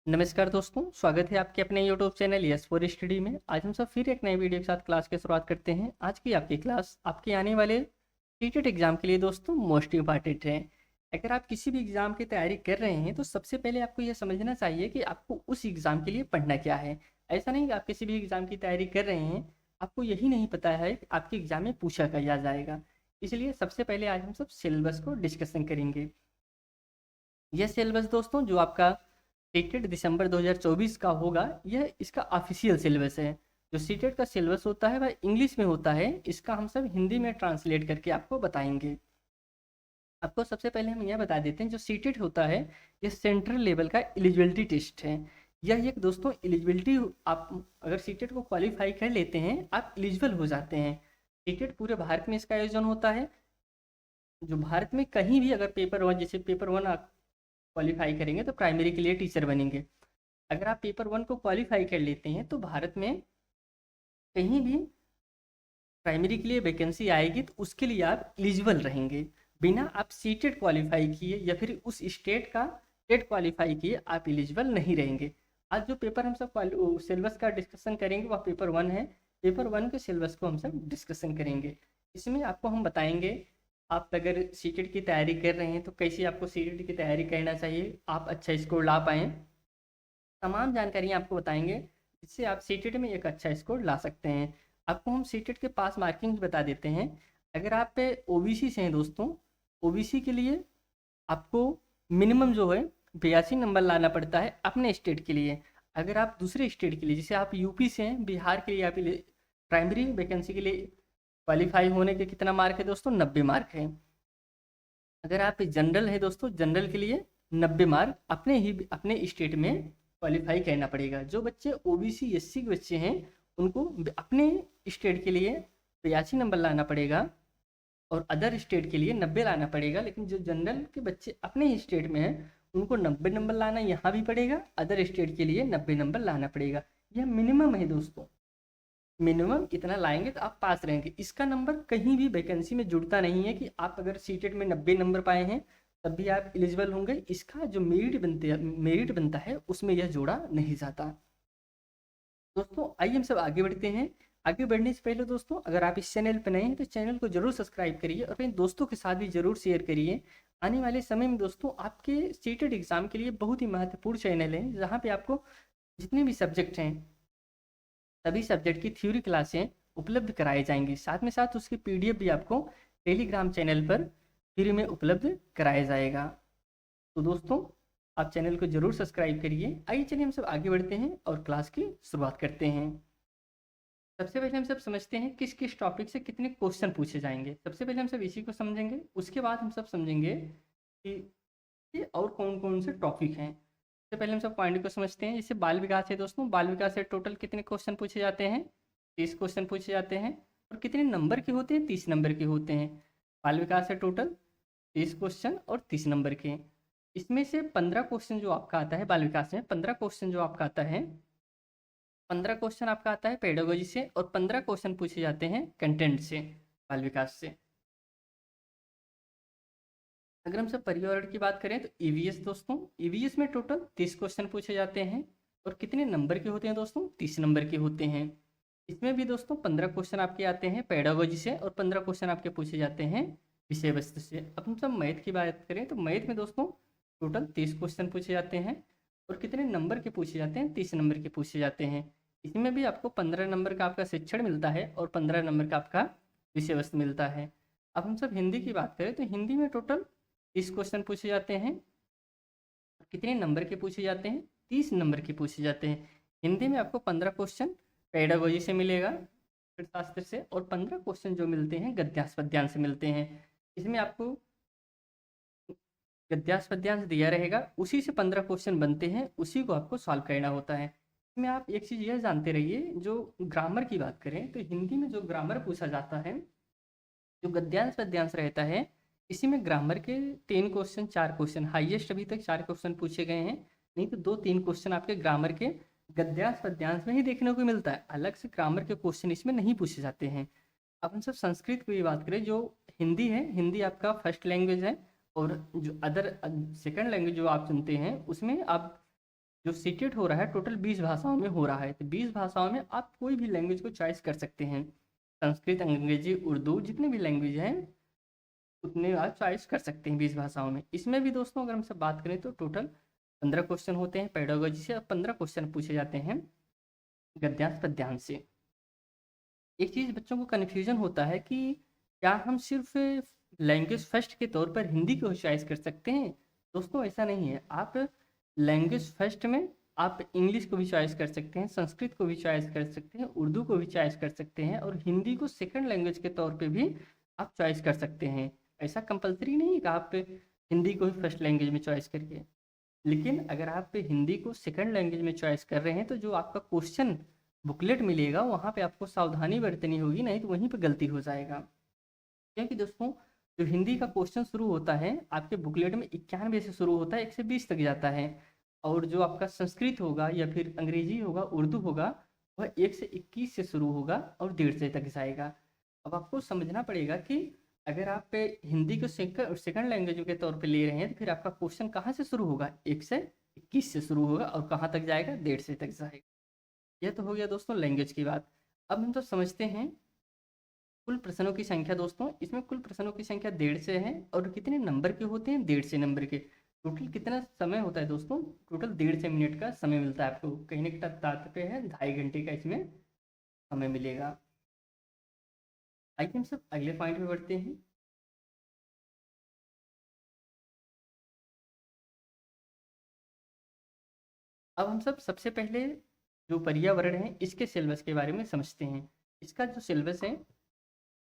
नमस्कार दोस्तों, स्वागत है आपके अपने YouTube channel yes for study में। आज हम सब फिर एक नए वीडियो के साथ क्लास की शुरुआत करते हैं। आज की आपकी क्लास आपके आने वाले सीटेट एग्जाम के लिए दोस्तों मोस्ट इंपॉर्टेंट है। अगर आप किसी भी एग्जाम की तैयारी कर रहे हैं तो सबसे पहले आपको यह समझना चाहिए कि आपको उस एग्जाम के लिए पढ़ना क्या है। ऐसा नहीं कि आप किसी भी एग्जाम की तैयारी कर रहे हैं, आपको यही नहीं पता है कि आपके एग्जाम में पूछा क्या जाएगा। इसलिए सबसे पहले आज हम सब सिलेबस को डिस्कशन करेंगे। यह सिलेबस दोस्तों जो आपका सीटेट दिसंबर 2024 का होगा, यह इसका ऑफिशियल सिलेबस है। जो सीटेट का सिलेबस होता है वह इंग्लिश में होता है, इसका हम सब हिंदी में ट्रांसलेट करके आपको बताएंगे। आपको सबसे पहले हम यह बता देते हैं, जो सीटेट होता है यह सेंट्रल लेवल का एलिजिबिलिटी टेस्ट है। यह एक दोस्तों एलिजिबिलिटी, आप अगर सीटेट को क्वालिफाई कर लेते हैं आप एलिजिबल हो जाते हैं। सीटेट पूरे भारत में इसका आयोजन होता है। जो भारत में कहीं भी अगर पेपर वन, जैसे पेपर वन आप क्वालिफाई करेंगे तो प्राइमरी के लिए टीचर बनेंगे। अगर आप पेपर वन को क्वालिफाई कर लेते हैं तो भारत में कहीं भी प्राइमरी के लिए वैकेंसी आएगी तो उसके लिए आप एलिजिबल रहेंगे। बिना आप सीटेट क्वालिफाई किए या फिर उस स्टेट का टेट क्वालिफाई किए आप एलिजिबल नहीं रहेंगे। आज जो पेपर हम सब सिलेबस का डिस्कशन करेंगे वह पेपर वन है। पेपर वन के सिलेबस को हम सब डिस्कशन करेंगे। इसमें आपको हम बताएंगे, आप अगर सीटेट की तैयारी कर रहे हैं तो कैसे आपको सीटेट की तैयारी करना चाहिए, आप अच्छा स्कोर ला पाएँ। तमाम जानकारी आपको बताएंगे जिससे आप सीटेट में एक अच्छा स्कोर ला सकते हैं। आपको हम सीटेट के पास मार्किंग बता देते हैं। अगर आप पे ओबीसी से हैं दोस्तों, ओबीसी के लिए आपको मिनिमम जो है 82 नंबर लाना पड़ता है अपने स्टेट के लिए। अगर आप दूसरे स्टेट के लिए, जैसे आप यूपी से हैं, बिहार के लिए आप प्राइमरी वैकेंसी के लिए क्वालिफाई होने के कितना मार्क है दोस्तों, 90 मार्क है। अगर आप जनरल है दोस्तों, जनरल के लिए 90 मार्क अपने स्टेट में क्वालिफाई करना पड़ेगा। जो बच्चे ओबीसी एससी के बच्चे हैं उनको अपने स्टेट के लिए 82 नंबर लाना पड़ेगा और अदर स्टेट के लिए 90 लाना पड़ेगा। लेकिन जो जनरल के बच्चे अपने ही स्टेट में हैं उनको 90 नंबर लाना यहाँ भी पड़ेगा, अदर स्टेट के लिए 90 नंबर लाना पड़ेगा। यह मिनिमम है दोस्तों, मिनिमम इतना लाएंगे तो आप पास रहेंगे। इसका नंबर कहीं भी वैकेंसी में जुड़ता नहीं है कि आप अगर सीटेट में 90 नंबर पाए हैं तब भी आप एलिजिबल होंगे। इसका जो मेरिट बनता है उसमें यह जोड़ा नहीं जाता। दोस्तों आइए हम सब आगे बढ़ते हैं। आगे बढ़ने से पहले दोस्तों अगर आप इस चैनल पर नए हैं तो चैनल को जरूर सब्सक्राइब करिए और अपने दोस्तों के साथ भी जरूर शेयर करिए। आने वाले समय में दोस्तों आपके सीटेट एग्जाम के लिए बहुत ही महत्वपूर्ण चैनल है, जहाँ पे आपको जितने भी सब्जेक्ट हैं सभी सब्जेक्ट की थ्योरी क्लासें उपलब्ध कराई जाएंगी। साथ में साथ उसकी पीडीएफ भी आपको टेलीग्राम चैनल पर फ्री में उपलब्ध कराया जाएगा। तो दोस्तों आप चैनल को जरूर सब्सक्राइब करिए। आइए चलिए हम सब आगे बढ़ते हैं और क्लास की शुरुआत करते हैं। सबसे पहले हम सब समझते हैं किस किस टॉपिक से कितने क्वेश्चन पूछे जाएंगे। सबसे पहले हम सब इसी को समझेंगे, उसके बाद हम सब समझेंगे कि ये और कौन कौन से टॉपिक हैं। सबसे पहले हम सब पॉइंट को समझते हैं। जैसे बाल विकास है दोस्तों, बाल विकास से टोटल कितने क्वेश्चन पूछे जाते हैं, 30 क्वेश्चन पूछे जाते हैं। और कितने नंबर के होते हैं, 30 नंबर के होते हैं। बाल विकास से टोटल 30 क्वेश्चन और 30 नंबर के। इसमें से 15 क्वेश्चन जो आपका आता है बाल विकास में, 15 क्वेश्चन जो आपका आता है, 15 क्वेश्चन आपका आता है पेडागोजी से और 15 क्वेश्चन पूछे जाते हैं कंटेंट से, बाल विकास से। अगर हम सब पर्यावरण की बात करें तो ईवीएस दोस्तों, ईवीएस में टोटल 30 क्वेश्चन पूछे जाते हैं। और कितने नंबर के होते हैं दोस्तों, 30 नंबर के होते हैं। इसमें भी दोस्तों 15 क्वेश्चन आपके आते हैं पेडागोजी से और 15 क्वेश्चन आपके पूछे जाते हैं विषय वस्तु से। अब हम सब मैथ की बात करें तो मैथ में दोस्तों टोटल 30 क्वेश्चन पूछे जाते हैं और कितने नंबर के पूछे जाते हैं, 30 नंबर के पूछे जाते हैं। इसमें भी आपको 15 नंबर का आपका शिक्षण मिलता है और 15 नंबर का आपका विषय वस्तु मिलता है। अब हम सब हिंदी की बात करें तो हिंदी में टोटल 30 क्वेश्चन पूछे जाते हैं। कितने नंबर के पूछे जाते हैं, 30 नंबर के पूछे जाते हैं। हिंदी में आपको 15 क्वेश्चन पेडागोजी से मिलेगा, शास्त्र से, और 15 क्वेश्चन जो मिलते हैं गद्यांश पद्यांश से मिलते हैं। इसमें आपको गद्यांश पद्यांश दिया रहेगा, उसी से 15 क्वेश्चन बनते हैं, उसी को आपको सॉल्व करना होता है। इसमें आप एक चीज़ यह जानते रहिए, जो ग्रामर की बात करें तो हिंदी में जो ग्रामर पूछा जाता है, जो गद्यांश पद्यांश रहता है, इसी में ग्रामर के 3 क्वेश्चन 4 क्वेश्चन, हाईएस्ट अभी तक 4 क्वेश्चन पूछे गए हैं। नहीं तो 2-3 क्वेश्चन आपके ग्रामर के गद्यांश पद्यांश में ही देखने को मिलता है, अलग से ग्रामर के क्वेश्चन इसमें नहीं पूछे जाते हैं। अब हम सब संस्कृत की बात करें, जो हिंदी है, हिंदी आपका फर्स्ट लैंग्वेज है और जो अदर सेकंड लैंग्वेज जो आप चुनते हैं उसमें आप जो सीटेट हो रहा है टोटल 20 भाषाओं में हो रहा है, तो 20 भाषाओं में आप कोई भी लैंग्वेज को चॉइस कर सकते हैं। संस्कृत, अंग्रेजी, उर्दू, जितने भी लैंग्वेज हैं उतने आप चॉइस कर सकते हैं 20 भाषाओं में। इसमें भी दोस्तों अगर हमसे बात करें तो टोटल 15 क्वेश्चन होते हैं पेडागोजी से, और 15 क्वेश्चन पूछे जाते हैं गद्यांश पद्यांश से। एक चीज़ बच्चों को कन्फ्यूजन होता है कि क्या हम सिर्फ लैंग्वेज फर्स्ट के तौर पर हिंदी को चॉइस कर सकते हैं? दोस्तों ऐसा नहीं है। आप लैंग्वेज फर्स्ट में आप इंग्लिश को भी चॉइस कर सकते हैं, संस्कृत को भी चॉइस कर सकते हैं, उर्दू को भी चॉइस कर सकते हैं, और हिंदी को सेकंड लैंग्वेज के तौर पे भी आप चॉइस कर सकते हैं। ऐसा कंपलसरी नहीं है कि आप हिंदी को ही फर्स्ट लैंग्वेज में चॉइस करिए। लेकिन अगर आप हिंदी को सेकंड लैंग्वेज में चॉइस कर रहे हैं तो जो आपका क्वेश्चन बुकलेट मिलेगा वहाँ पे आपको सावधानी बरतनी होगी, नहीं तो वहीं पे गलती हो जाएगा। क्योंकि दोस्तों जो हिंदी का क्वेश्चन शुरू होता है आपके बुकलेट में 91 से शुरू होता है, 1 से 20 तक जाता है। और जो आपका संस्कृत होगा या फिर अंग्रेजी होगा, उर्दू होगा, वह 1 से 21 से शुरू होगा और 1.5 से तक जाएगा। अब आपको समझना पड़ेगा कि अगर आप हिंदी को सेकंड लैंग्वेज के तौर पे ले रहे हैं तो फिर आपका क्वेश्चन कहाँ से शुरू होगा, 1 से 21 से शुरू होगा, और कहाँ तक जाएगा, 1.5 से तक जाएगा। यह तो हो गया दोस्तों लैंग्वेज की बात। अब हम तो समझते हैं कुल प्रश्नों की संख्या। दोस्तों इसमें कुल प्रश्नों की संख्या 1.5 से है, और कितने नंबर के होते हैं, 1.5 से नंबर के। टोटल कितना समय होता है दोस्तों, टोटल 1.5 से मिनट का समय मिलता है आपको। कहने का तात्पर्य है 2.5 घंटे का इसमें समय मिलेगा। आइए हम सब अगले पॉइंट में बढ़ते हैं। अब हम सब सबसे पहले जो पर्यावरण है इसके सिलेबस के बारे में समझते हैं। इसका जो सिलेबस है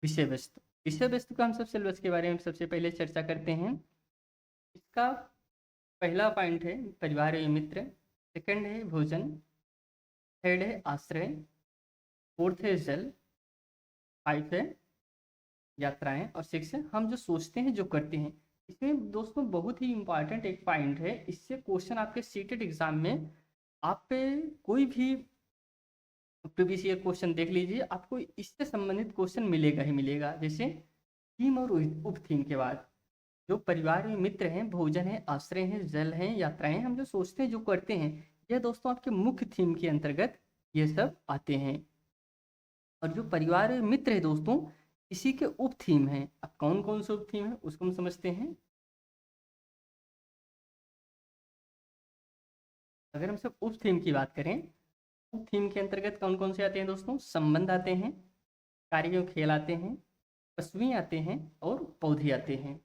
विषय वस्तु, विषय वस्तु का हम सब सिलेबस के बारे में सबसे पहले चर्चा करते हैं। इसका पहला पॉइंट है परिवार एवं मित्र, सेकंड है भोजन, थर्ड है आश्रय, फोर्थ है जल, फाइव है यात्राएं, और सिक्स है हम जो सोचते हैं जो करते हैं। इसमें दोस्तों बहुत ही इंपॉर्टेंट एक पॉइंट है, इससे क्वेश्चन आपके सीटेड एग्जाम में आप पे कोई भी प्रीवियस ईयर क्वेश्चन देख लीजिए, आपको इससे संबंधित क्वेश्चन मिलेगा ही मिलेगा। जैसे थीम और उप थीम के बाद जो परिवार में मित्र हैं, भोजन है, आश्रय है, जल है, यात्राएं हैं, हम जो सोचते हैं जो करते हैं, यह दोस्तों आपके मुख्य थीम के अंतर्गत ये सब आते हैं। और जो परिवार में मित्र है दोस्तों इसी के उप थीम है। अब कौन कौन से उप थीम है उसको हम समझते हैं। अगर हम सब उप थीम की बात करें, उप थीम के अंतर्गत कौन कौन से आते हैं दोस्तों, संबंध आते हैं, कार्य खेल आते हैं, पशुएं आते हैं, और पौधे आते हैं।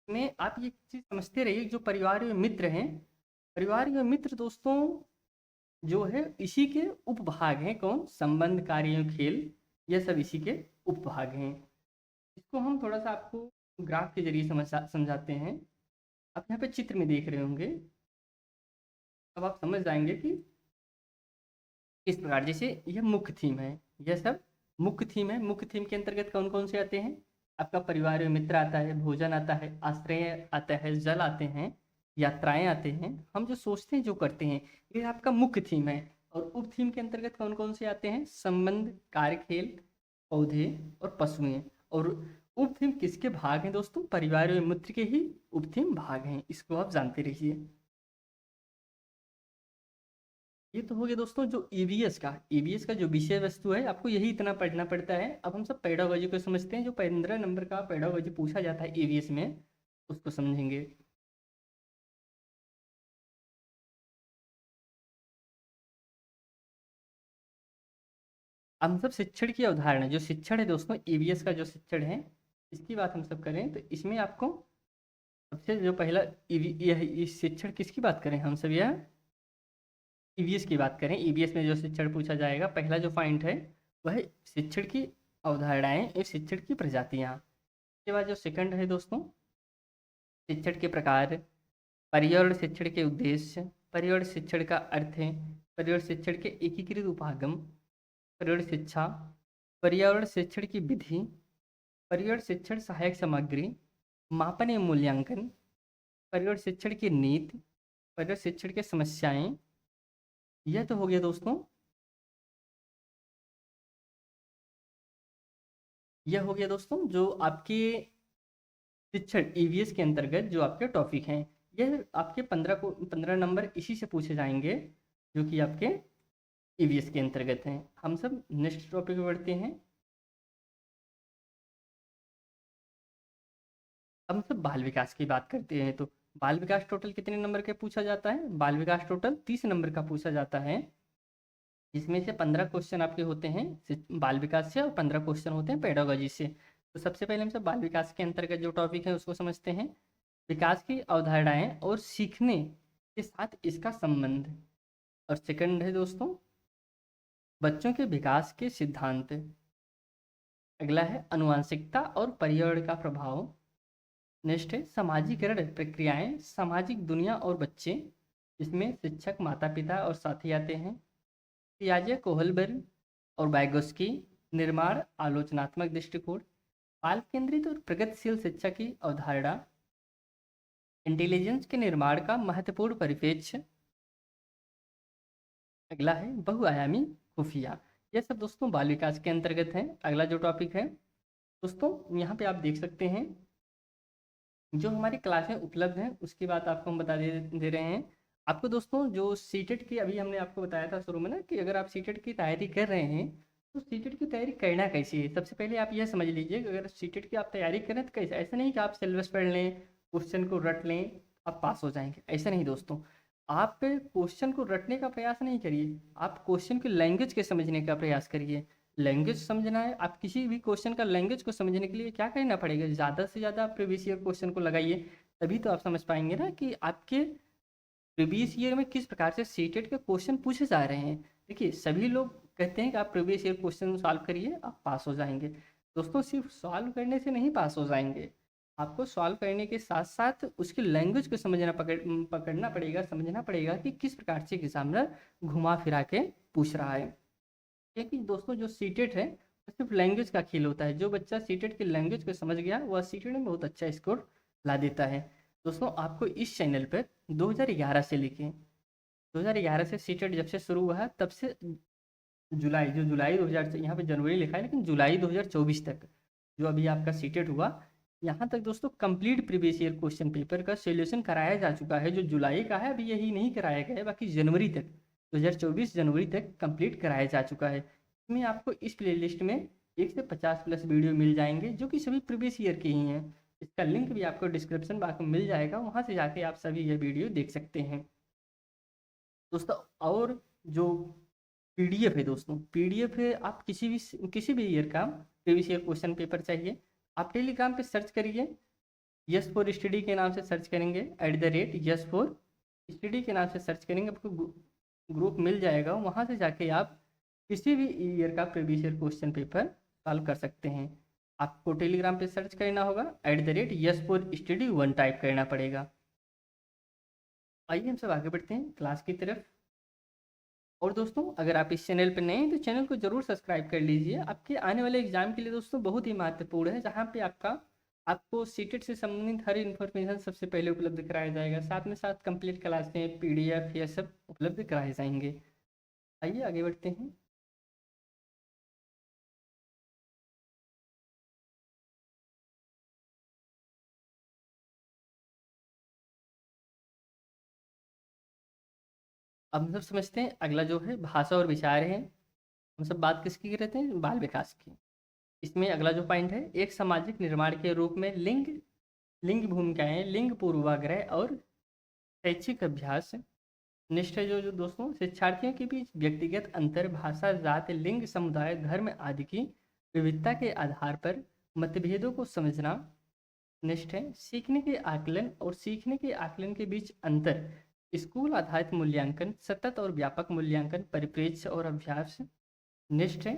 में आप ये चीज समझते रहिए, जो परिवार में मित्र हैं, परिवार में मित्र दोस्तों जो है इसी के उपभाग हैं। कौन, संबंध, कार्य, खेल, यह सब इसी के उपभाग हैं। इसको हम थोड़ा सा आपको ग्राफ के जरिए समझाते हैं। आप यहाँ पे चित्र में देख रहे होंगे, अब आप समझ जाएंगे कि किस प्रकार। जैसे यह मुख्य थीम है, यह सब मुख्य थीम है। मुख्य थीम के अंतर्गत कौन कौन से आते हैं, आपका परिवार में मित्र आता है, भोजन आता है, आश्रय आता है, जल आते हैं, यात्राएं आते हैं, हम जो सोचते हैं जो करते हैं, ये आपका मुख्य थीम है। और उप थीम के अंतर्गत कौन कौन से आते हैं, संबंध, कार्य, खेल, पौधे और पशुएं। और उप थीम किसके भाग हैं दोस्तों, परिवार में मित्र के ही उप थीम भाग हैं, इसको आप जानते रहिए। ये तो हो गया दोस्तों जो ईवीएस का जो विषय वस्तु है, आपको यही इतना पढ़ना पड़ता है। अब हम सब पेडागोजी को समझते हैं। जो 15 नंबर का पेडागोजी पूछा जाता है ईवीएस में, उसको समझेंगे। अब हम सब शिक्षण की अवधारणा, जो शिक्षण है दोस्तों ईवीएस का जो शिक्षण है, इसकी बात हम सब करें तो इसमें आपको सबसे जो पहला यह इस शिक्षण किसकी बात करें, हम सब यह ईवीएस की बात करें। ईवीएस में जो शिक्षण पूछा जाएगा, पहला जो पॉइंट है वह है शिक्षण की अवधारणाएं और शिक्षण की प्रजातियां। इसके बाद जो सेकंड है दोस्तों शिक्षण के प्रकार, पर्यावरण शिक्षण के उद्देश्य, पर्यावरण शिक्षण का अर्थ है, पर्यावरण शिक्षण के एकीकृत उपागम, पर्यावरण शिक्षा, पर्यावरण शिक्षण की विधि, पर्यावरण शिक्षण सहायक सामग्री, मापन एवं मूल्यांकन, पर्यावरण शिक्षण की नीति, पर्यावरण शिक्षण की समस्याएं। यह तो हो गया दोस्तों, यह हो गया दोस्तों जो आपके शिक्षण ईवीएस के अंतर्गत जो आपके टॉपिक हैं। यह आपके 15 नंबर इसी से पूछे जाएंगे, जो कि आपके ईवीएस के अंतर्गत हैं। हम सब नेक्स्ट टॉपिक पे बढ़ते हैं। हम सब बाल विकास की बात करते हैं। तो बाल विकास टोटल कितने नंबर का पूछा जाता है? बाल विकास टोटल 30 नंबर का पूछा जाता है। इसमें से 15 क्वेश्चन आपके होते हैं बाल विकास से और 15 क्वेश्चन होते हैं पेडागोजी से। तो सबसे पहले हम सब बाल विकास के अंतर्गत जो टॉपिक है उसको समझते हैं। विकास की अवधारणाएं और सीखने के साथ इसका संबंध। और सेकंड है दोस्तों बच्चों के विकास के सिद्धांत। अगला है अनुवांशिकता और पर्यावरण का प्रभाव। नेक्स्ट है समाजीकरण प्रक्रियाएं, सामाजिक दुनिया और बच्चे। इसमें शिक्षक, माता पिता और साथी आते हैं। पियाजे, कोहलबर्ग और वाइगोस्की, निर्माण आलोचनात्मक दृष्टिकोण। बाल केंद्रित और प्रगतिशील शिक्षा की अवधारणा। इंटेलिजेंस के निर्माण का महत्वपूर्ण परिप्रेक्ष्य। अगला है बहुआयामी खुफिया। यह सब दोस्तों बाल विकास के अंतर्गत है। अगला जो टॉपिक है दोस्तों, यहाँ पे आप देख सकते हैं जो हमारी क्लासें उपलब्ध हैं उसकी बात आपको हम बता दे रहे हैं। आपको दोस्तों जो सीटेट की अभी हमने आपको बताया था शुरू में ना, कि अगर आप सीटेट की तैयारी कर रहे हैं तो सीटेट की तैयारी करना कैसी है। सबसे पहले आप यह समझ लीजिए कि अगर सीटेट की आप तैयारी करें तो कैसे, ऐसा नहीं कि आप सिलेबस पढ़ लें, क्वेश्चन को रट लें, आप पास हो जाएंगे, ऐसा नहीं दोस्तों। आप क्वेश्चन को रटने का प्रयास नहीं करिए, आप क्वेश्चन की लैंग्वेज के समझने का प्रयास करिए। लैंग्वेज समझना है, आप किसी भी क्वेश्चन का लैंग्वेज को समझने के लिए क्या करना पड़ेगा, ज़्यादा से ज़्यादा आप प्रीवियस ईयर क्वेश्चन को लगाइए, तभी तो आप समझ पाएंगे ना कि आपके प्रीवियस ईयर में किस प्रकार से सीटेट के क्वेश्चन पूछे जा रहे हैं। देखिए सभी लोग कहते हैं कि आप प्रीवियस ईयर क्वेश्चन सॉल्व करिए आप पास हो जाएंगे। दोस्तों सिर्फ सॉल्व करने से नहीं पास हो जाएंगे, आपको सॉल्व करने के साथ साथ उसकी लैंग्वेज को पकड़ना पड़ेगा, समझना पड़ेगा कि किस प्रकार से एग्जामिनर घुमा फिरा के पूछ रहा है। क्योंकि दोस्तों जो सीटेट है वो सिर्फ लैंग्वेज का खेल होता है। जो बच्चा सीटेट की लैंग्वेज को समझ गया वह सीटेट में बहुत अच्छा स्कोर ला देता है। दोस्तों आपको इस चैनल पर 2011 से लेके 2011 से सीटेट जब से शुरू हुआ तब से जुलाई 2000 से, यहाँ पे जनवरी लिखा है लेकिन जुलाई 2024 तक जो अभी आपका सीटेट हुआ, यहाँ तक दोस्तों complete previous year question paper का सॉल्यूशन कराया जा चुका है। जो जुलाई का है अभी यही नहीं कराया गया है, बाकी जनवरी तक 2024 जनवरी तक कंप्लीट कराया जा चुका है। इसमें आपको इस प्लेलिस्ट में 1 से 50 प्लस वीडियो मिल जाएंगे जो कि सभी प्रीवियस ईयर के ही हैं। इसका लिंक भी आपको डिस्क्रिप्शन बॉक्स में मिल जाएगा, वहाँ से जाके आप सभी ये वीडियो देख सकते हैं दोस्तों। और जो पीडीएफ है दोस्तों, पीडीएफ है, आप किसी भी ईयर का प्रीवियस ईयर क्वेश्चन पेपर चाहिए, आप टेलीग्राम पे सर्च करिए, यस फॉर स्टडी के नाम से सर्च करेंगे, @यस फॉर स्टडी के नाम से सर्च करेंगे, आपको ग्रुप मिल जाएगा, वहाँ से जाके आप किसी भी ईयर का previous year question paper solve कर सकते हैं। आपको टेलीग्राम पे सर्च करना होगा, @यस फॉर स्टडी 1 टाइप करना पड़ेगा। आइए हम सब आगे बढ़ते हैं क्लास की तरफ। और दोस्तों अगर आप इस चैनल पर नए हैं तो चैनल को जरूर सब्सक्राइब कर लीजिए। आपके आने वाले एग्जाम के लिए दोस्तों बहुत ही महत्वपूर्ण है, जहाँ पे आपको सीटेट से संबंधित हर इन्फॉर्मेशन सबसे पहले उपलब्ध कराया जाएगा, साथ में साथ कंप्लीट क्लासें, पीडीएफ ये सब उपलब्ध कराए जाएंगे। आइए आगे बढ़ते हैं। अब हम सब समझते हैं अगला जो है भाषा और विचार है। हम सब बात किसकी करते हैं? बाल विकास की। इसमें अगला जो पॉइंट है, एक सामाजिक निर्माण के रूप में लिंग लिंग भूमिकाएं, लिंग पूर्वाग्रह और शैक्षिक अभ्यास। निष्ठ है जो दोस्तों शिक्षार्थियों के बीच व्यक्तिगत अंतर, भाषा, जाति, लिंग, समुदाय, धर्म आदि की विविधता के आधार पर मतभेदों को समझना। निष्ठ है सीखने के आकलन और सीखने के आकलन के बीच अंतर, स्कूल आधारित मूल्यांकन, सतत और व्यापक मूल्यांकन, परिप्रेक्ष्य और अभ्यास। निष्ठ है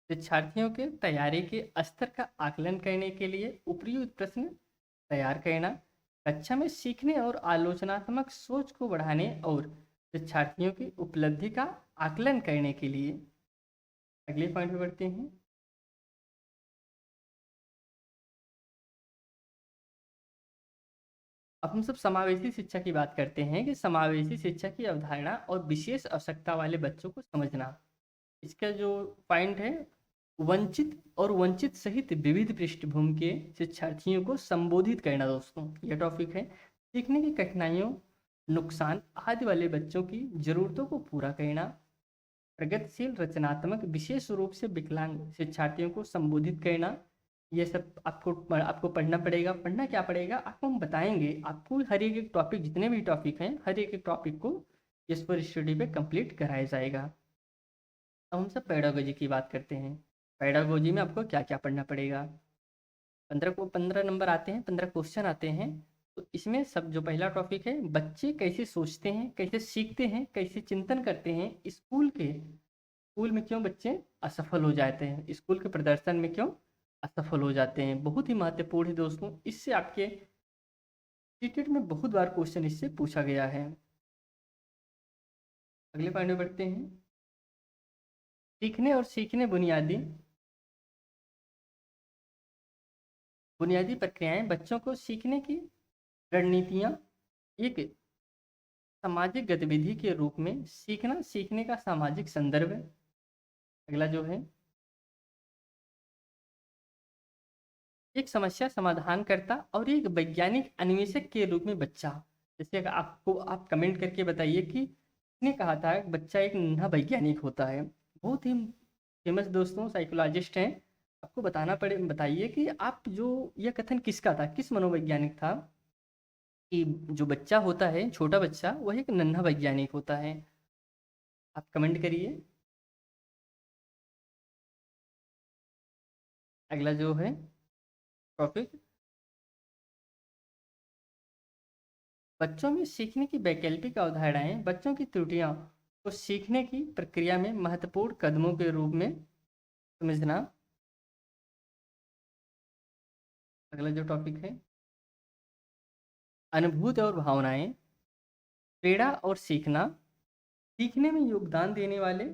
शिक्षार्थियों के तैयारी के स्तर का आकलन करने के लिए उपयुक्त प्रश्न तैयार करना, कक्षा में सीखने और आलोचनात्मक सोच को बढ़ाने और शिक्षार्थियों की उपलब्धि का आकलन करने के लिए। अगले पॉइंट पे बढ़ते हैं। अब हम सब समावेशी शिक्षा की बात करते हैं कि समावेशी शिक्षा की अवधारणा और विशेष आवश्यकता वाले बच्चों को समझना। इसका जो पॉइंट है वंचित और वंचित सहित विविध पृष्ठभूमि के शिक्षार्थियों को संबोधित करना दोस्तों, यह टॉपिक है। सीखने की कठिनाइयों, नुकसान आदि वाले बच्चों की जरूरतों को पूरा करना। प्रगतिशील रचनात्मक विशेष रूप से विकलांग शिक्षार्थियों को संबोधित करना। ये सब आपको पढ़ना पड़ेगा। पढ़ना क्या पड़ेगा आपको हम बताएंगे। आपको हर एक टॉपिक, जितने भी टॉपिक हैं, हर एक टॉपिक को इस पर स्टडी पे कंप्लीट कराया जाएगा। अब हम सब पेडागोजी की बात करते हैं। पेडागोजी में आपको क्या क्या पढ़ना पड़ेगा। 15 नंबर आते हैं, 15 क्वेश्चन आते हैं। तो इसमें सब जो पहला टॉपिक है, बच्चे कैसे सोचते हैं, कैसे सीखते हैं, कैसे चिंतन करते हैं, स्कूल में क्यों बच्चे असफल हो जाते हैं, स्कूल के प्रदर्शन में क्यों असफल हो जाते हैं। बहुत ही महत्वपूर्ण है दोस्तों। इससे आपके क्रिकेट में बहुत बार क्वेश्चन इससे पूछा गया है। अगले पॉइंट में बढ़ते हैं। सीखने और सीखने बुनियादी प्रक्रियाएं। बच्चों को सीखने की रणनीतियाँ एक सामाजिक गतिविधि के रूप में सीखना, सीखने का सामाजिक संदर्भ है। अगला जो है, एक समस्या समाधान करता और एक वैज्ञानिक अन्वेषक के रूप में बच्चा। जैसे अगर आप कमेंट करके बताइए कि किसने कहा था बच्चा एक नन्हा वैज्ञानिक होता है। बहुत ही फेमस दोस्तों साइकोलॉजिस्ट हैं। आपको बताइए कि आप जो यह कथन किसका था, किस मनोवैज्ञानिक था कि जो बच्चा होता है, छोटा बच्चा, वह एक नन्हा वैज्ञानिक होता है। आप कमेंट करिए। अगला जो है टॉपिक, बच्चों में सीखने की वैकल्पिक अवधारणाएं बच्चों की त्रुटियां को सीखने की प्रक्रिया में महत्वपूर्ण कदमों के रूप में समझना। अगला जो टॉपिक है, अनुभूति और भावनाएं, प्रेरणा और सीखना, सीखने में योगदान देने वाले।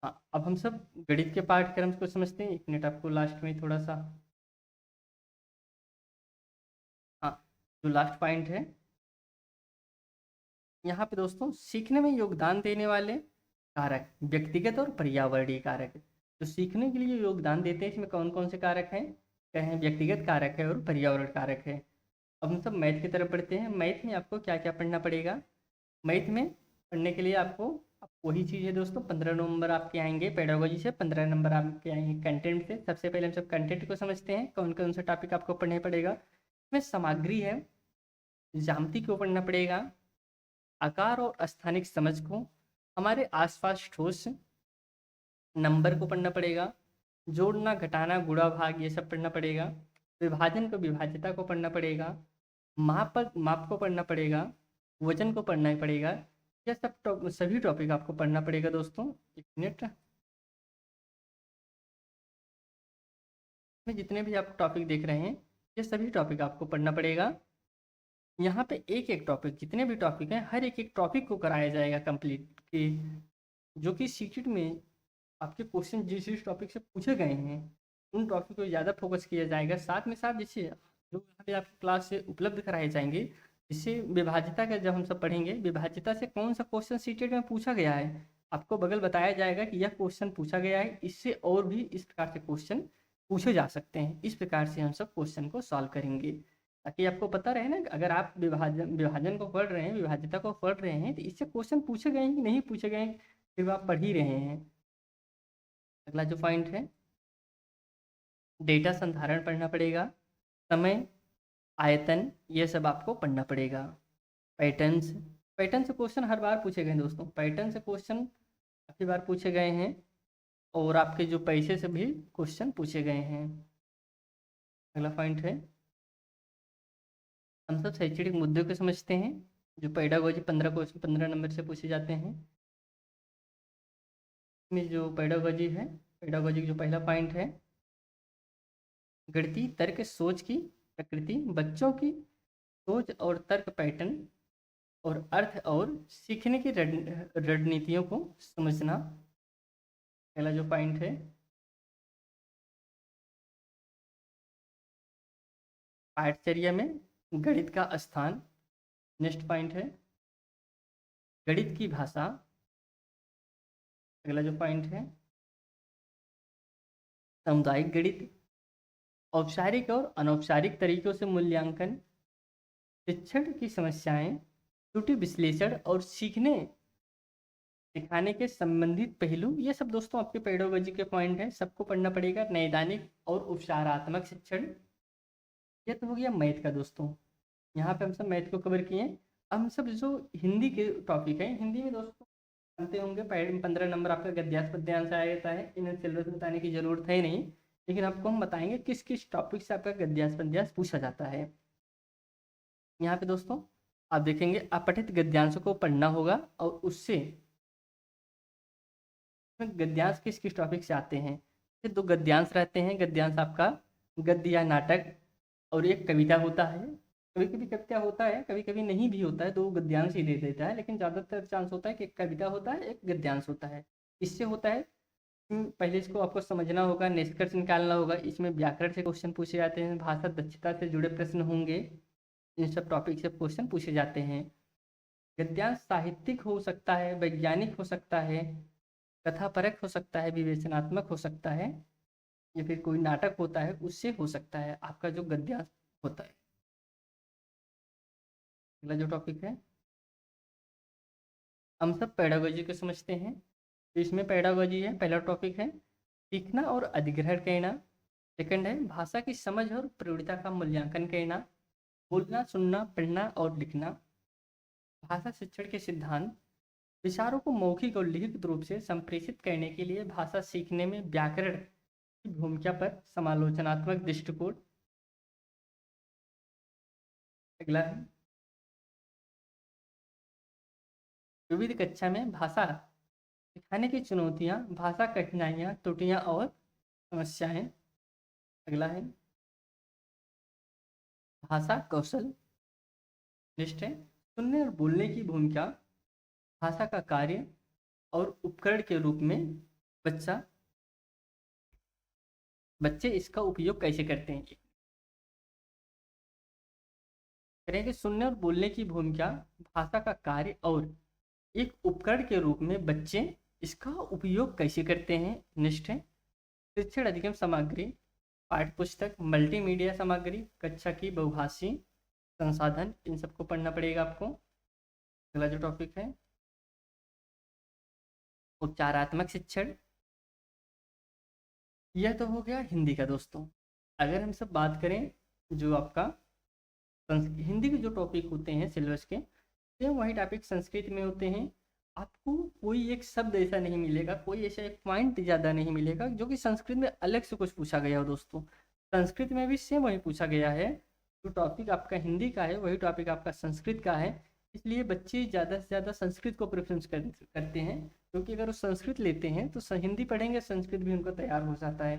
हाँ, अब हम सब गणित के पाठ्यक्रम को समझते हैं। 1 मिनट आपको लास्ट में थोड़ा सा, हाँ, जो लास्ट पॉइंट है यहाँ पे दोस्तों, सीखने में योगदान देने वाले कारक, व्यक्तिगत और पर्यावरणीय कारक। जो सीखने के लिए योगदान देते हैं, इसमें कौन कौन से कारक हैं, क्या हैं, व्यक्तिगत कारक है और पर्यावरण कारक है। अब हम सब मैथ की तरफ बढ़ते हैं। मैथ में आपको क्या क्या पढ़ना पड़ेगा। मैथ में पढ़ने के लिए आपको वही चीज़ है दोस्तों। 15 नंबर आपके आएंगे पेडागोजी से, 15 नंबर आपके आएंगे कंटेंट से। सबसे पहले हम सब कंटेंट को समझते हैं, कौन कौन से टॉपिक आपको पढ़ने पड़ेगा। इसमें सामग्री है, ज्यामिति को पढ़ना पड़ेगा, आकार और स्थानिक समझ को, हमारे आसपास ठोस, नंबर को पढ़ना पड़ेगा, जोड़ना घटाना गुणा भाग ये सब पढ़ना पड़ेगा, विभाजन को विभाज्यता को पढ़ना पड़ेगा, माप को पढ़ना पड़ेगा, वजन को पढ़ना ही पड़ेगा। यह सभी टॉपिक आपको पढ़ना पड़ेगा दोस्तों। 1 मिनट में जितने भी आप टॉपिक देख रहे हैं, ये सभी टॉपिक आपको पढ़ना पड़ेगा। यहाँ पे एक एक टॉपिक, जितने भी टॉपिक हैं, हर एक एक टॉपिक को कराया जाएगा कंप्लीट, कि जो कि सीटेट में आपके क्वेश्चन जिस जिस टॉपिक से पूछे गए हैं, उन टॉपिक को ज़्यादा फोकस किया जाएगा। साथ में साथ जैसे जो यहाँ पे आपकी क्लास से उपलब्ध कराए जाएंगे, जिससे विभाज्यता का जब हम सब पढ़ेंगे, विभाज्यता से कौन सा क्वेश्चन सीटेट में पूछा गया है, आपको बगल बताया जाएगा कि यह क्वेश्चन पूछा गया है, इससे और भी इस प्रकार से क्वेश्चन पूछे जा सकते हैं। इस प्रकार से हम सब क्वेश्चन को सॉल्व करेंगे, ताकि आपको पता रहे ना, अगर आप विभाजन को पढ़ रहे हैं, विभाज्यता को पढ़ रहे हैं, तो इससे क्वेश्चन पूछे गए हैं कि नहीं पूछे गए हैं, फिर आप पढ़ ही रहे हैं। अगला जो पॉइंट है, डेटा संधारण पढ़ना पड़ेगा, समय, आयतन, ये सब आपको पढ़ना पड़ेगा। पैटर्न्स, पैटर्न से क्वेश्चन हर बार पूछे गए हैं दोस्तों। पैटर्न से क्वेश्चन काफ़ी बार पूछे गए हैं, और आपके जो पैसे से भी क्वेश्चन पूछे गए हैं। अगला पॉइंट है, हम सब शैक्षणिक मुद्दों को समझते हैं, जो पेडागोजी 15 क्वेश्चन 15 नंबर से पूछे जाते हैं। में जो पेडागोजी है, पेडागोजी जो पहला पॉइंट है, गणितीय तर्क सोच की प्रकृति, बच्चों की सोच और तर्क पैटर्न और अर्थ और सीखने की रणनीतियों को समझना। पहला जो पॉइंट है, पाठचर्या में गणित का स्थान। नेक्स्ट पॉइंट है गणित की भाषा। अगला जो पॉइंट है सामुदायिक गणित। औपचारिक और अनौपचारिक तरीकों से मूल्यांकन। शिक्षण की समस्याएं, त्रुटि विश्लेषण और सीखने सिखाने के संबंधित पहलू। ये सब दोस्तों आपके पेडागोजी के पॉइंट हैं, सबको पढ़ना पड़ेगा। नैदानिक और उपचारात्मक शिक्षण, ये तो हो गया मैथ का दोस्तों। यहाँ पे हम सब मैथ को कवर किए। अब हम सब जो हिंदी के टॉपिक है, हिंदी में दोस्तों जानते होंगे 15 नंबर आपका गद्यांश पद्यांश आ जाता है। इन्हें सिलेबस बताने की जरूरत है नहीं, लेकिन आपको हम बताएंगे किस किस टॉपिक से आपका गद्यांश पद्यांश पूछा जाता है। यहाँ पे दोस्तों आप देखेंगे अपठित गद्यांशों को पढ़ना होगा और उससे गद्यांश किस किस टॉपिक से आते हैं। फिर दो गद्यांश रहते हैं। गद्यांश आपका गद्य या नाटक और एक कविता होता है। कभी कभी कविता होता है, कभी कभी नहीं भी होता है, दो गद्यांश ही दे देता है, लेकिन ज़्यादातर चांस होता है कि एक कविता होता है एक गद्यांश होता है। इससे होता है पहले इसको आपको समझना होगा, निष्कर्ष निकालना होगा। इसमें व्याकरण से क्वेश्चन पूछे जाते हैं, भाषा दक्षता से जुड़े प्रश्न होंगे, इन सब टॉपिक से क्वेश्चन पूछे जाते हैं। गद्यांश साहित्यिक हो सकता है, वैज्ञानिक हो सकता है, कथापरक हो सकता है, विवेचनात्मक हो सकता है, या फिर कोई नाटक होता है उससे हो सकता है आपका जो गद्यांश होता है। अगला जो टॉपिक है हम सब पेडागोजी को समझते हैं। तो इसमें पेडागोजी है, पहला टॉपिक है सीखना और अधिग्रहण करना। सेकंड है भाषा की समझ और प्रयोगिता का मूल्यांकन करना। बोलना, सुनना, पढ़ना और लिखना। भाषा शिक्षण के सिद्धांत। विचारों को मौखिक और लिखित रूप से संप्रेषित करने के लिए भाषा सीखने में व्याकरण की भूमिका पर समालोचनात्मक दृष्टिकोण। अगला है विविध कक्षा में भाषा सिखाने की चुनौतियाँ, भाषा कठिनाइयाँ, त्रुटियाँ और समस्याएं। अगला है भाषा कौशल। नेक्स्ट है सुनने और बोलने की भूमिका, भाषा का कार्य और उपकरण के रूप में बच्चा बच्चे इसका उपयोग कैसे करते हैं। करेंगे सुनने और बोलने की भूमिका, भाषा का कार्य और एक उपकरण के रूप में बच्चे इसका उपयोग कैसे करते हैं। नेक्स्ट है शिक्षण अधिगम सामग्री, पाठ्य पुस्तक, मल्टीमीडिया सामग्री, कक्षा की बहुभाषी संसाधन, इन सबको पढ़ना पड़ेगा आपको। अगला जो टॉपिक है उपचारात्मक शिक्षण, यह तो हो गया हिंदी का दोस्तों। अगर हम सब बात करें जो आपका हिंदी के जो टॉपिक होते हैं सिलेबस के, सेम वही टॉपिक संस्कृत में होते हैं। आपको कोई एक शब्द ऐसा नहीं मिलेगा, कोई ऐसा एक पॉइंट ज़्यादा नहीं मिलेगा जो कि संस्कृत में अलग से कुछ पूछा गया हो दोस्तों। संस्कृत में भी सेम वही पूछा गया है। जो टॉपिक आपका हिंदी का है वही टॉपिक आपका संस्कृत का है। इसलिए बच्चे ज़्यादा से ज़्यादा संस्कृत को प्रेफरेंस करते हैं, क्योंकि अगर वो संस्कृत लेते हैं तो हिंदी पढ़ेंगे, संस्कृत भी उनको तैयार हो जाता है।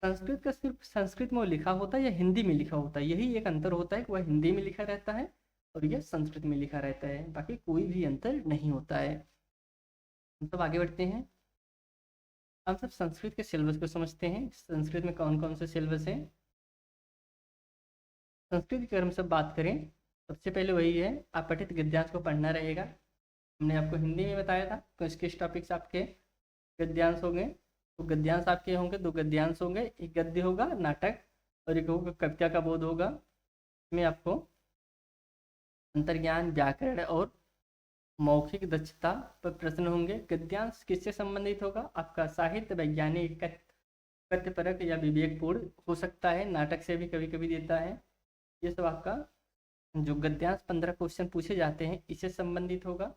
संस्कृत का सिर्फ संस्कृत में वो लिखा होता है या हिंदी में लिखा होता है, यही एक अंतर होता है कि वह हिंदी में लिखा रहता है और यह संस्कृत में लिखा रहता है, बाकी कोई भी अंतर नहीं होता है। हम सब आगे बढ़ते हैं। हम सब संस्कृत के सिलेबस को समझते हैं। संस्कृत में कौन कौन से सिलेबस हैं। संस्कृत की अगर हम सब बात करें, सबसे पहले वही है अपठित गद्यांश को पढ़ना रहेगा। हमने आपको हिंदी में बताया था किस किस टॉपिक्स आपके गद्यांश होंगे। तो गद्यांश आपके होंगे, दो गद्यांश होंगे, एक गद्य होगा नाटक और एक होगा कविता का बोध होगा। इसमें आपको अंतर्ज्ञान, व्याकरण और मौखिक दक्षता पर प्रश्न होंगे। गद्यांश किससे संबंधित होगा, आपका साहित्य, वैज्ञानिक, कथ्यपरक या विवेकपूर्ण हो सकता है, नाटक से भी कभी कभी देता है। ये सब आपका जो गद्यांश 15 क्वेश्चन पूछे जाते हैं इससे संबंधित होगा।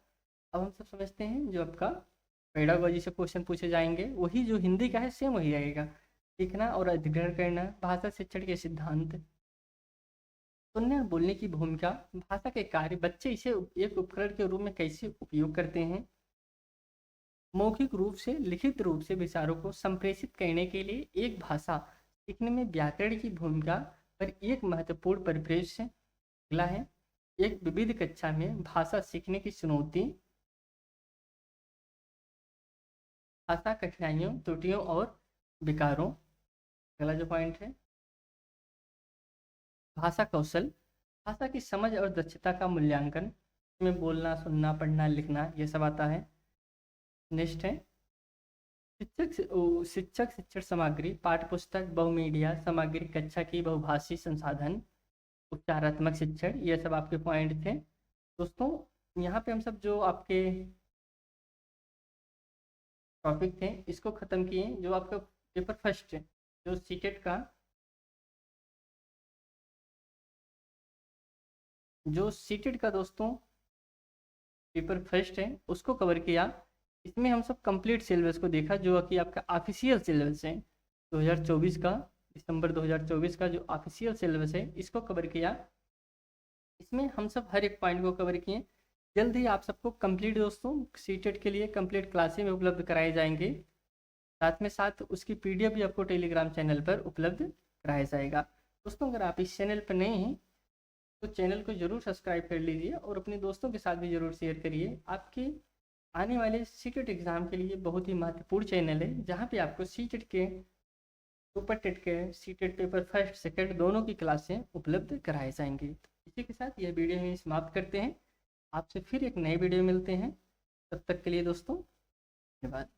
अब हम सब समझते हैं जो आपका पेडागोजी से क्वेश्चन पूछे जाएंगे वही जो हिंदी का है सेम वही रहेगा। सीखना और अधिग्रहण करना, भाषा शिक्षण के सिद्धांत, सुनने और बोलने की भूमिका, भाषा के कार्य, बच्चे इसे एक उपकरण के रूप में कैसे उपयोग करते हैं, मौखिक रूप से लिखित रूप से विचारों को संप्रेषित करने के लिए एक भाषा सीखने में व्याकरण की भूमिका पर एक महत्वपूर्ण परिप्रेक्ष्य। अगला है एक विविध कक्षा में भाषा सीखने की चुनौती, भाषा कठिनाइयों, त्रुटियों और विकारों। अगला जो पॉइंट है भाषा कौशल, भाषा की समझ और दक्षता का मूल्यांकन, इसमें बोलना, सुनना, पढ़ना, लिखना ये सब आता है। नेक्स्ट है शिक्षक शिक्षण सामग्री, पाठ्य पुस्तक, बहुमीडिया सामग्री, कक्षा की बहुभाषी संसाधन, उपचारात्मक शिक्षण, ये सब आपके पॉइंट थे दोस्तों। यहाँ पे हम सब जो आपके टॉपिक थे इसको ख़त्म किए। जो आपका पेपर फर्स्ट है, जो सीटेट का दोस्तों पेपर फर्स्ट है उसको कवर किया। इसमें हम सब कंप्लीट सिलेबस को देखा जो कि आपका ऑफिशियल सिलेबस है 2024 का, दिसंबर 2024 का जो ऑफिशियल सिलेबस है इसको कवर किया। इसमें हम सब हर एक पॉइंट को कवर किए। जल्द ही आप सबको कंप्लीट दोस्तों सीटेट के लिए कंप्लीट क्लासें में उपलब्ध कराए जाएंगे। साथ में साथ उसकी पीडीएफ भी आपको टेलीग्राम चैनल पर उपलब्ध कराया जाएगा। दोस्तों अगर आप इस चैनल पर नए हैं तो चैनल को ज़रूर सब्सक्राइब कर लीजिए और अपने दोस्तों के साथ भी ज़रूर शेयर करिए। आपके आने वाले सीटेट एग्ज़ाम के लिए बहुत ही महत्वपूर्ण चैनल है जहाँ पे आपको सीटेट के, सुपर टेट के, सीटेट पेपर फर्स्ट सेकंड दोनों की क्लासें उपलब्ध कराए जाएंगे। इसी के साथ यह वीडियो हम समाप्त करते हैं। आपसे फिर एक नए वीडियो मिलते हैं। तब तक के लिए दोस्तों धन्यवाद।